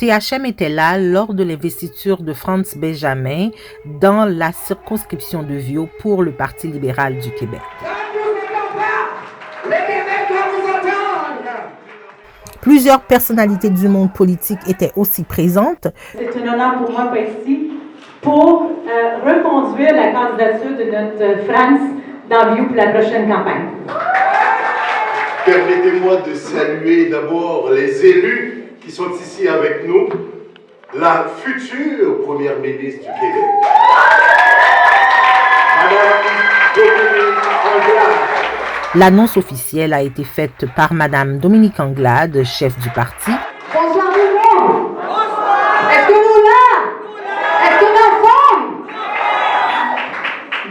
THM était là lors de l'investiture de Frantz Benjamin dans la circonscription de Viau pour le Parti libéral du Québec. Plusieurs personnalités du monde politique étaient aussi présentes. C'est un honneur pour moi ici pour reconduire la candidature de notre France dans Viau pour la prochaine campagne. Permettez-moi de saluer d'abord les élus qui sont ici avec nous, la future première ministre du Québec, Madame Dominique Anglade. L'annonce officielle a été faite par Madame Dominique Anglade, chef du parti. Bonsoir tout le monde! Bonsoir! Est-ce que nous là? Est-ce que nous sommes?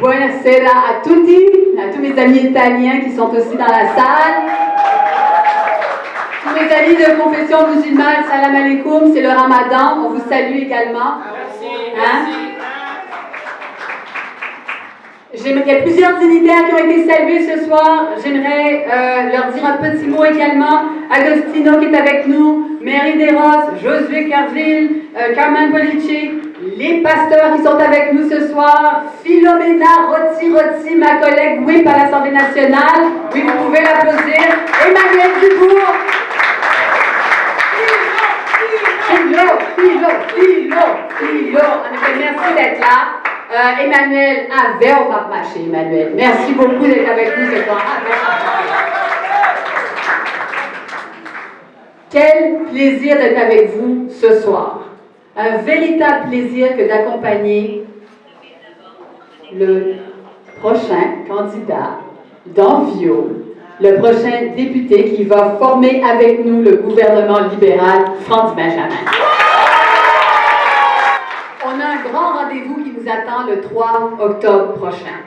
Buonasera a tutti, à tous mes amis italiens qui sont aussi dans la salle. Tous mes amis de confession musulmane, salam alaikum, c'est le ramadan, on vous salue également. Merci. Il y a plusieurs dignitaires qui ont été salués ce soir. J'aimerais leur dire un petit mot également. Agostino qui est avec nous, Mary Desrosses, Josué Carville, Carmen Polici, les pasteurs qui sont avec nous ce soir, Philomena Rotti, ma collègue whip à l'Assemblée nationale. Oui, vous pouvez l'applaudir. Emmanuel Dubourg. Philo. En effet, merci d'être là. Emmanuel avait au pape marché, Emmanuel. Merci beaucoup d'être avec nous ce soir. Quel plaisir d'être avec vous ce soir. Un véritable plaisir que d'accompagner le prochain candidat d'Envio, le prochain député qui va former avec nous le gouvernement libéral, Frantz Benjamin. On a un grand rendez-vous qui nous attend le 3 octobre prochain.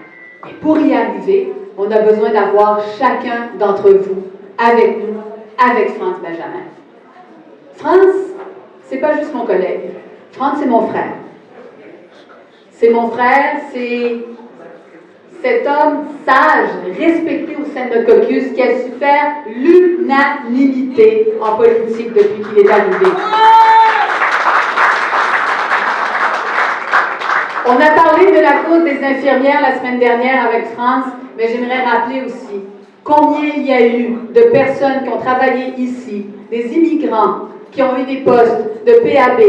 Et pour y arriver, on a besoin d'avoir chacun d'entre vous avec nous, avec Frantz Benjamin. Frantz, c'est pas juste mon collègue. Frantz, c'est mon frère. C'est mon frère, c'est cet homme sage, respecté au sein de notre caucus, qui a su faire l'unanimité en politique depuis qu'il est arrivé. On a parlé de la cause des infirmières la semaine dernière avec Frantz, mais j'aimerais rappeler aussi combien il y a eu de personnes qui ont travaillé ici, des immigrants qui ont eu des postes de PAB,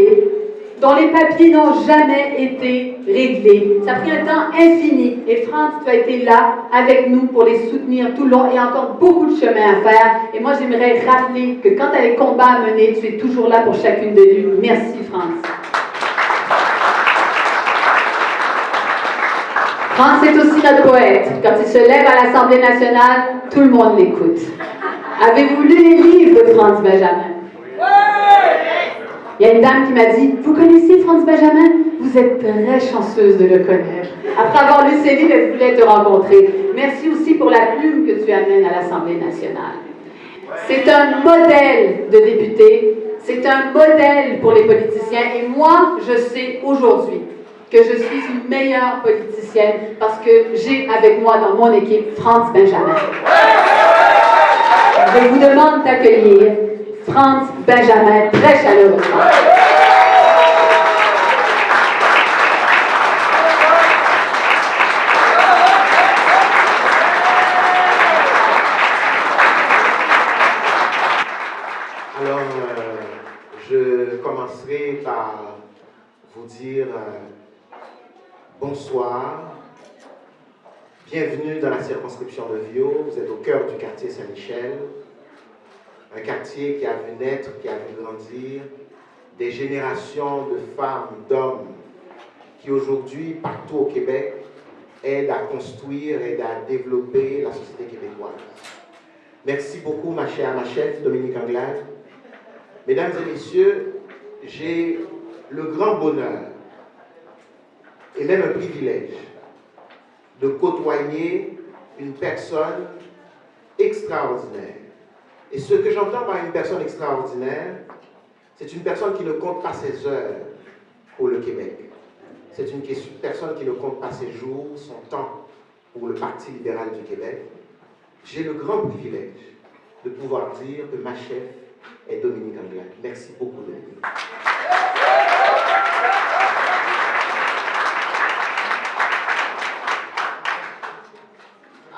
dont les papiers n'ont jamais été réglés. Ça a pris un temps infini. Et Frantz, tu as été là avec nous pour les soutenir tout le long. Il y a encore beaucoup de chemin à faire. Et moi, j'aimerais rappeler que quand tu as les combats à mener, tu es toujours là pour chacune de nous. Merci, Frantz. Frantz est aussi notre poète. Quand il se lève à l'Assemblée nationale, tout le monde l'écoute. Avez-vous lu les livres de Frantz Benjamin? Il y a une dame qui m'a dit « Vous connaissez Frantz Benjamin? Vous êtes très chanceuse de le connaître. Après avoir lu ses livres, elle voulait te rencontrer. Merci aussi pour la plume que tu amènes à l'Assemblée nationale. C'est un modèle de député. C'est un modèle pour les politiciens. Et moi, je sais aujourd'hui que je suis une meilleure politicienne parce que j'ai avec moi dans mon équipe Frantz Benjamin. Je vous demande d'accueillir Frantz Benjamin très chaleureusement. Alors, je commencerai par vous dire bonsoir. Bienvenue dans la circonscription de Viau. Vous êtes au cœur du quartier Saint-Michel. Un quartier qui a vu naître, qui a vu grandir des générations de femmes, d'hommes qui aujourd'hui, partout au Québec, aident à construire, aident à développer la société québécoise. Merci beaucoup, ma chef, Dominique Anglade. Mesdames et messieurs, j'ai le grand bonheur et même un privilège de côtoyer une personne extraordinaire. Et ce que j'entends par une personne extraordinaire, c'est une personne qui ne compte pas ses heures pour le Québec. C'est une personne qui ne compte pas ses jours, son temps pour le Parti libéral du Québec. J'ai le grand privilège de pouvoir dire que ma chef est Dominique Anglade. Merci beaucoup, Dominique.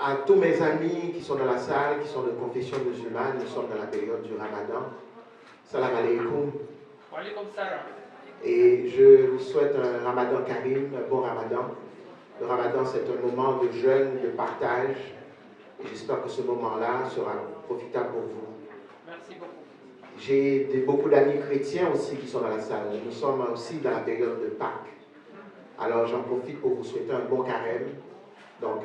à tous mes amis qui sont dans la salle, qui sont de confession musulmane, nous sommes dans la période du Ramadan. Salam alaikum. Et je vous souhaite un Ramadan Karim, un bon Ramadan. Le Ramadan, c'est un moment de jeûne, de partage. Et j'espère que ce moment-là sera profitable pour vous. Merci beaucoup. J'ai beaucoup d'amis chrétiens aussi qui sont dans la salle. Nous sommes aussi dans la période de Pâques. Alors j'en profite pour vous souhaiter un bon carême. Donc,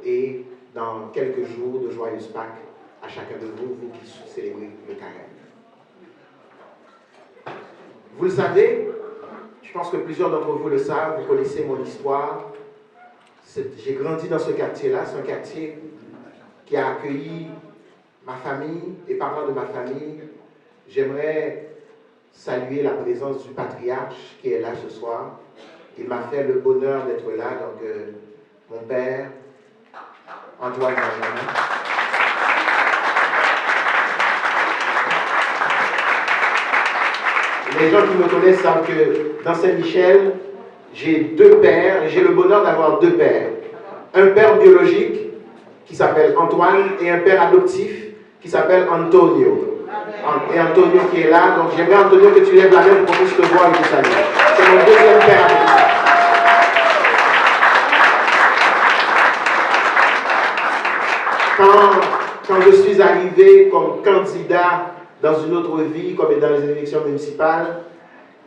et dans quelques jours de joyeuses Pâques à chacun de vous, vous qui célébrez le carême. Vous le savez, je pense que plusieurs d'entre vous le savent, vous connaissez mon histoire. J'ai grandi dans ce quartier-là, c'est un quartier qui a accueilli ma famille. Et parlant de ma famille, j'aimerais saluer la présence du patriarche qui est là ce soir. Il m'a fait le bonheur d'être là, donc mon père, Antoine Benjamin. Les gens qui me connaissent savent que dans Saint-Michel, j'ai deux pères, et j'ai le bonheur d'avoir deux pères. Un père biologique qui s'appelle Antoine et un père adoptif qui s'appelle Antonio. Et Antonio qui est là, donc j'aimerais Antonio que tu lèves la main pour qu'on puisse te voir et te saluer. C'est mon deuxième père adoptif. Quand je suis arrivé comme candidat dans une autre vie, comme dans les élections municipales,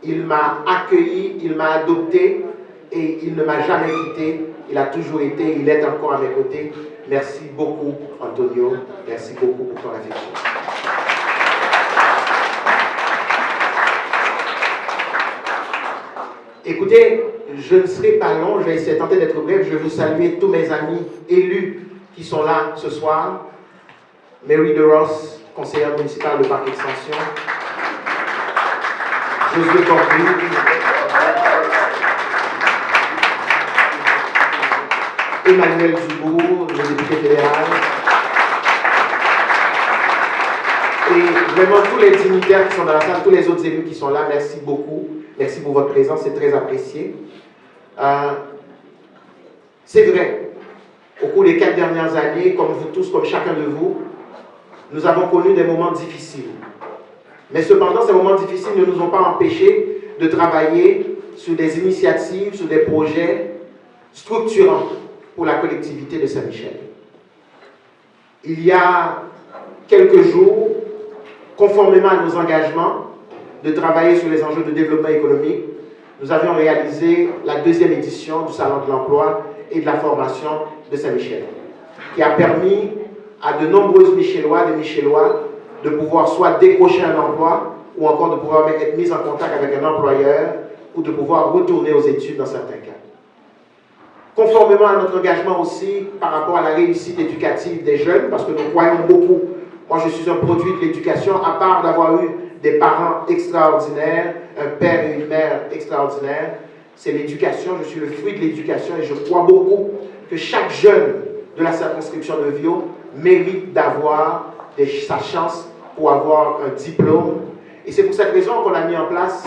il m'a accueilli, il m'a adopté et il ne m'a jamais quitté. Il a toujours été, il est encore à mes côtés. Merci beaucoup, Antonio. Merci beaucoup pour ton affection. Écoutez, je ne serai pas long, je vais essayer de tenter d'être bref. Je vais vous saluer tous mes amis élus qui sont là ce soir. Mary DeRoss, conseillère municipale de Parc Extension. Josué Corbu. Emmanuel Dubourg, le député fédéral. Et vraiment tous les dignitaires qui sont dans la salle, tous les autres élus qui sont là, merci beaucoup. Merci pour votre présence, c'est très apprécié. C'est vrai, au cours des 4 dernières années, comme vous tous, comme chacun de vous, nous avons connu des moments difficiles. Mais cependant, ces moments difficiles ne nous ont pas empêchés de travailler sur des initiatives, sur des projets structurants pour la collectivité de Saint-Michel. Il y a quelques jours, conformément à nos engagements de travailler sur les enjeux de développement économique, nous avions réalisé la 2e édition du Salon de l'emploi et de la formation de Saint-Michel, qui a permis à de nombreuses Michellois, des Michellois, de pouvoir soit décrocher un emploi ou encore de pouvoir être mis en contact avec un employeur ou de pouvoir retourner aux études dans certains cas. Conformément à notre engagement aussi par rapport à la réussite éducative des jeunes, parce que nous croyons beaucoup, moi je suis un produit de l'éducation, à part d'avoir eu des parents extraordinaires, un père et une mère extraordinaires, c'est l'éducation, je suis le fruit de l'éducation et je crois beaucoup que chaque jeune de la circonscription de Viau mérite d'avoir sa chance pour avoir un diplôme. Et c'est pour cette raison qu'on a mis en place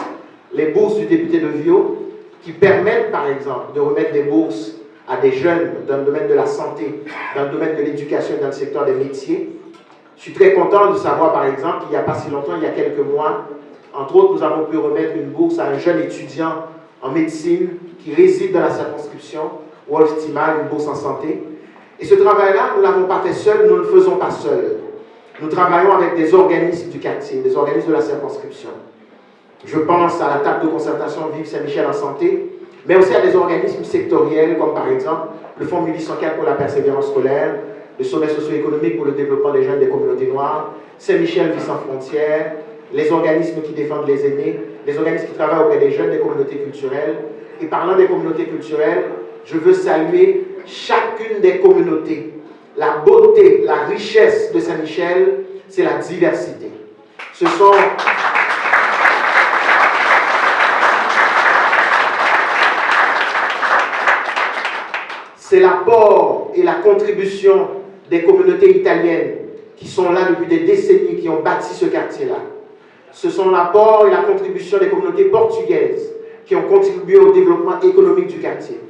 les bourses du député de Viau qui permettent par exemple de remettre des bourses à des jeunes dans le domaine de la santé, dans le domaine de l'éducation et dans le secteur des métiers. Je suis très content de savoir par exemple qu'il n'y a pas si longtemps, il y a quelques mois, entre autres, nous avons pu remettre une bourse à un jeune étudiant en médecine qui réside dans la circonscription, Wolf Timal, une bourse en santé. Et ce travail-là, nous ne l'avons pas fait seul, nous ne le faisons pas seul. Nous travaillons avec des organismes du quartier, des organismes de la circonscription. Je pense à la table de concertation Vive Saint-Michel en santé, mais aussi à des organismes sectoriels comme par exemple le Fonds 1804 pour la persévérance scolaire, le Sommet socio-économique pour le développement des jeunes des communautés noires, Saint-Michel Vie sans frontières, les organismes qui défendent les aînés, les organismes qui travaillent auprès des jeunes des communautés culturelles. Et parlant des communautés culturelles, je veux saluer chacune des communautés. La beauté, la richesse de Saint-Michel, c'est la diversité. Ce sont... C'est l'apport et la contribution des communautés italiennes qui sont là depuis des décennies, qui ont bâti ce quartier-là. Ce sont l'apport et la contribution des communautés portugaises qui ont contribué au développement économique du quartier.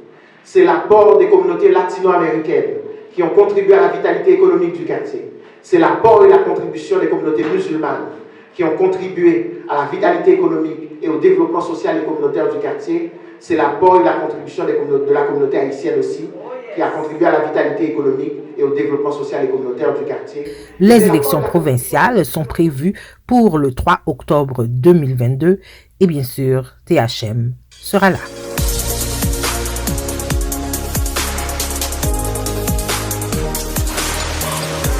C'est l'apport des communautés latino-américaines qui ont contribué à la vitalité économique du quartier. C'est l'apport et la contribution des communautés musulmanes qui ont contribué à la vitalité économique et au développement social et communautaire du quartier. C'est l'apport et la contribution de la communauté haïtienne aussi, qui a contribué à la vitalité économique et au développement social et communautaire du quartier. Les élections provinciales sont prévues pour le 3 octobre 2022 et bien sûr, THM sera là.